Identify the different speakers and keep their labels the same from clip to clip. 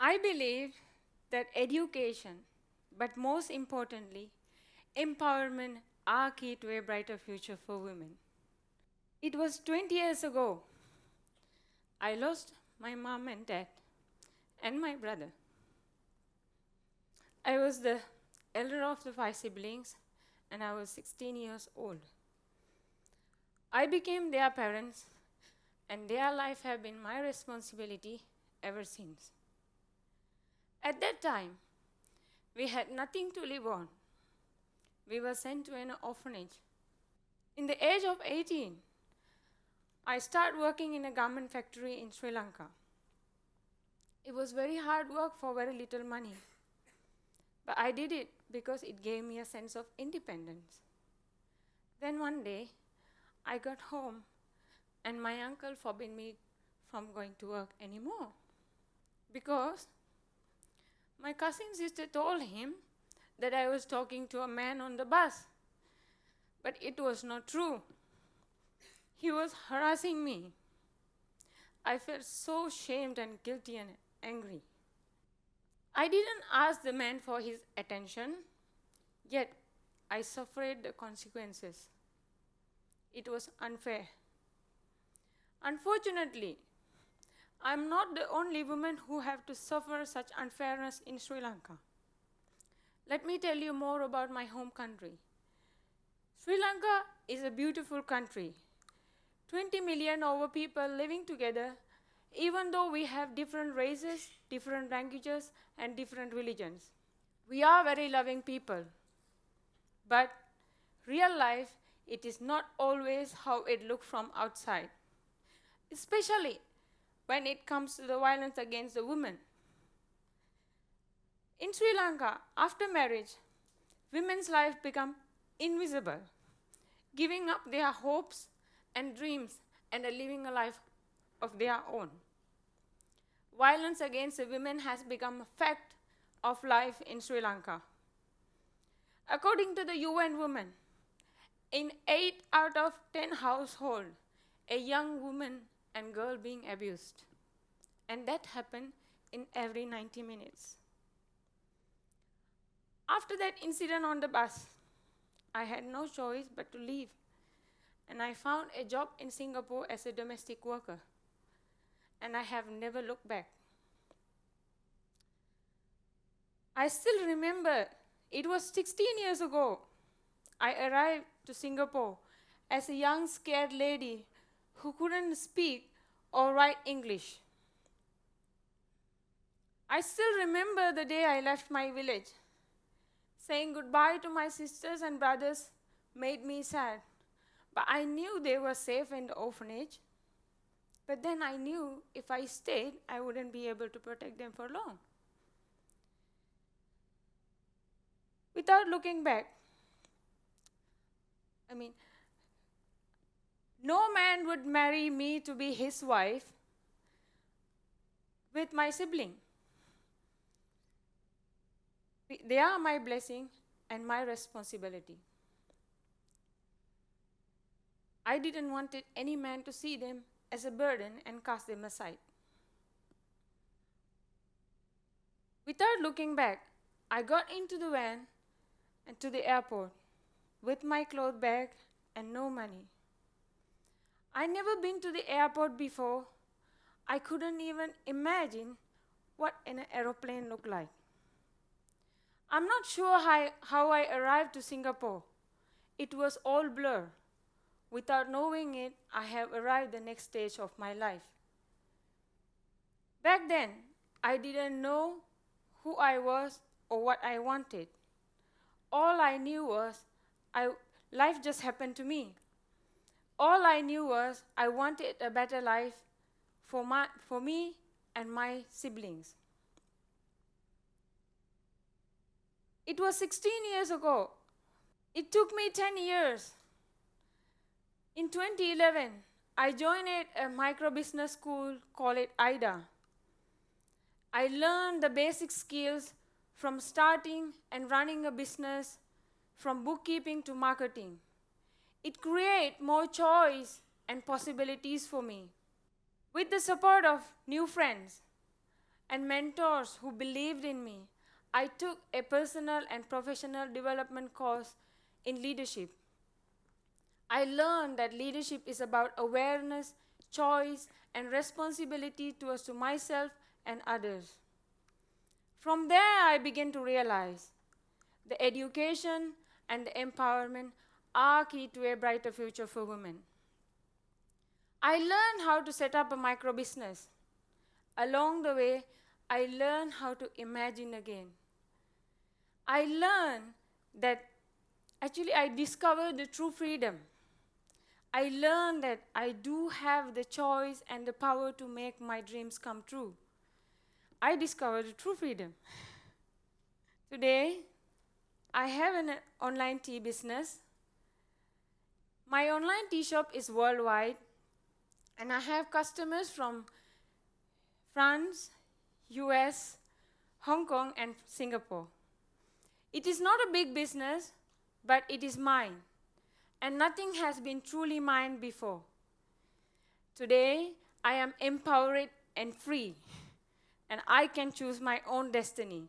Speaker 1: I believe that education, but most importantly, empowerment are key to a brighter future for women. It was 20 years ago. I lost my mom and dad and my brother. I was the elder of the 5 siblings and I was 16 years old. I became their parents and their life have been my responsibility ever since. At that time, we had nothing to live on. We were sent to an orphanage. In the age of 18, I started working in a garment factory in Sri Lanka. It was very hard work for very little money. But I did it because it gave me a sense of independence. Then one day, I got home and my uncle forbade me from going to work anymore. Because my cousin sister told him that I was talking to a man on the bus. But it was not true. He was harassing me. I felt so shamed and guilty and angry. I didn't ask the man for his attention, yet I suffered the consequences. It was unfair. Unfortunately, I'm not the only woman who have to suffer such unfairness in Sri Lanka. Let me tell you more about my home country. Sri Lanka is a beautiful country. 20 million over people living together, even though we have different races, different languages, and different religions. We are very loving people. But real life, it is not always how it looks from outside, especially when it comes to the violence against the women. In Sri Lanka, after marriage, women's lives become invisible, giving up their hopes and dreams and living a life of their own. Violence against the women has become a fact of life in Sri Lanka. According to the UN Women, in 8 out of 10 households, a young woman and girl being abused. And that happened in every 90 minutes. After that incident on the bus, I had no choice but to leave. And I found a job in Singapore as a domestic worker. And I have never looked back. I still remember it was 16 years ago. I arrived to Singapore as a young scared lady who couldn't speak or write English. I still remember the day I left my village. Saying goodbye to my sisters and brothers made me sad. But I knew they were safe in the orphanage. But then I knew if I stayed, I wouldn't be able to protect them for long. Without looking back, no man would marry me to be his wife with my sibling. They are my blessing and my responsibility. I didn't want any man to see them as a burden and cast them aside. Without looking back, I got into the van and to the airport with my cloth bag and no money. I never been to the airport before. I couldn't even imagine what an aeroplane looked like. I'm not sure how I arrived to Singapore. It was all blur. Without knowing it, I have arrived the next stage of my life. Back then, I didn't know who I was or what I wanted. All I knew was life just happened to me. All I knew was I wanted a better life for me and my siblings. It was 16 years ago. It took me 10 years. In 2011, I joined a micro-business school called IDA. I learned the basic skills from starting and running a business, from bookkeeping to marketing. It created more choice and possibilities for me. With the support of new friends, and mentors who believed in me, I took a personal and professional development course in leadership. I learned that leadership is about awareness, choice, and responsibility towards to myself and others. From there, I began to realize the education and the empowerment are key to a brighter future for women. I learned how to set up a micro business. Along the way, I learned how to imagine again. I learned that actually I discovered the true freedom. I learned that I do have the choice and the power to make my dreams come true. I discovered the true freedom. Today, I have an online tea business. My online tea shop is worldwide, and I have customers from France, US, Hong Kong, and Singapore. It is not a big business, but it is mine, and nothing has been truly mine before. Today, I am empowered and free, and I can choose my own destiny.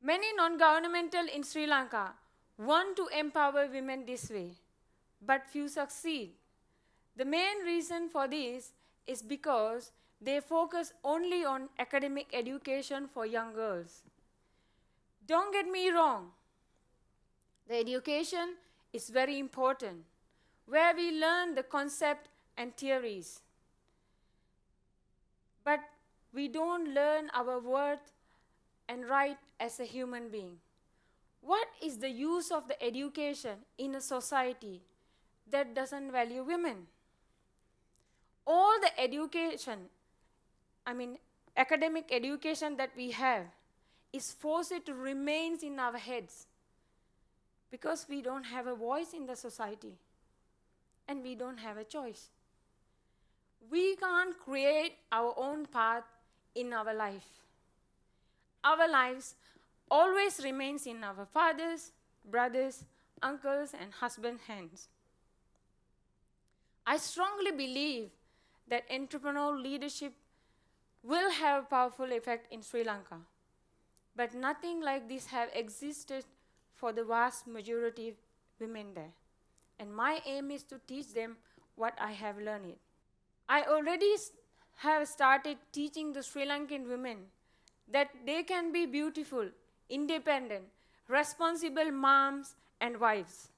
Speaker 1: Many non-governmental in Sri Lanka want to empower women this way, but few succeed. The main reason for this is because they focus only on academic education for young girls. Don't get me wrong, the education is very important, where we learn the concept and theories. But we don't learn our worth and right as a human being. What is the use of the education in a society that doesn't value women? All the education, academic education that we have is forced to remain in our heads because we don't have a voice in the society and we don't have a choice. We can't create our own path in our life. Our lives always remains in our fathers, brothers, uncles, and husbands' hands. I strongly believe that entrepreneurial leadership will have a powerful effect in Sri Lanka. But nothing like this have existed for the vast majority of women there. And my aim is to teach them what I have learned. I already have started teaching the Sri Lankan women that they can be beautiful, independent, responsible moms and wives.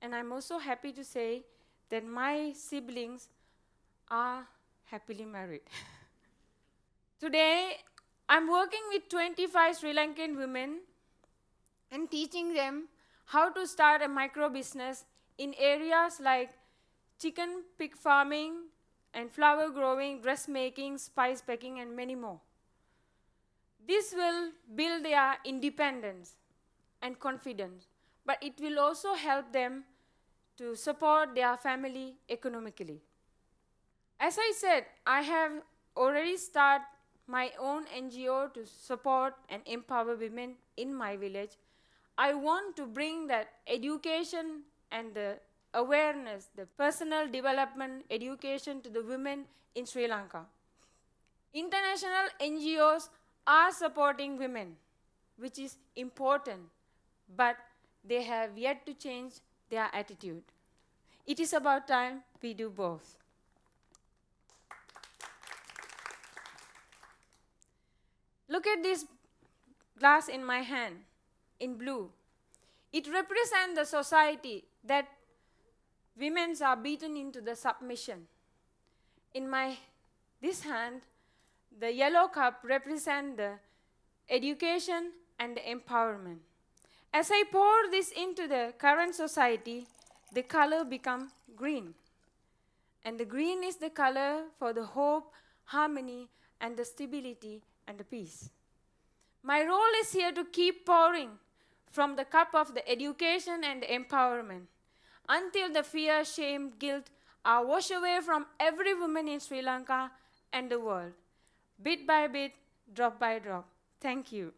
Speaker 1: And I'm also happy to say that my siblings are happily married. Today, I'm working with 25 Sri Lankan women and teaching them how to start a micro business in areas like chicken, pig farming, and flower growing, dressmaking, spice packing, and many more. This will build their independence and confidence, but it will also help them to support their family economically. As I said, I have already started my own NGO to support and empower women in my village. I want to bring that education and the awareness, the personal development education to the women in Sri Lanka. International NGOs are supporting women, which is important, but they have yet to change their attitude. It is about time we do both. Look at this glass in my hand, in blue. It represents the society that women are beaten into the submission. In this hand, the yellow cup represents the education and the empowerment. As I pour this into the current society, the color becomes green. And the green is the color for the hope, harmony, and the stability and the peace. My role is here to keep pouring from the cup of the education and the empowerment until the fear, shame, guilt are washed away from every woman in Sri Lanka and the world, bit by bit, drop by drop. Thank you.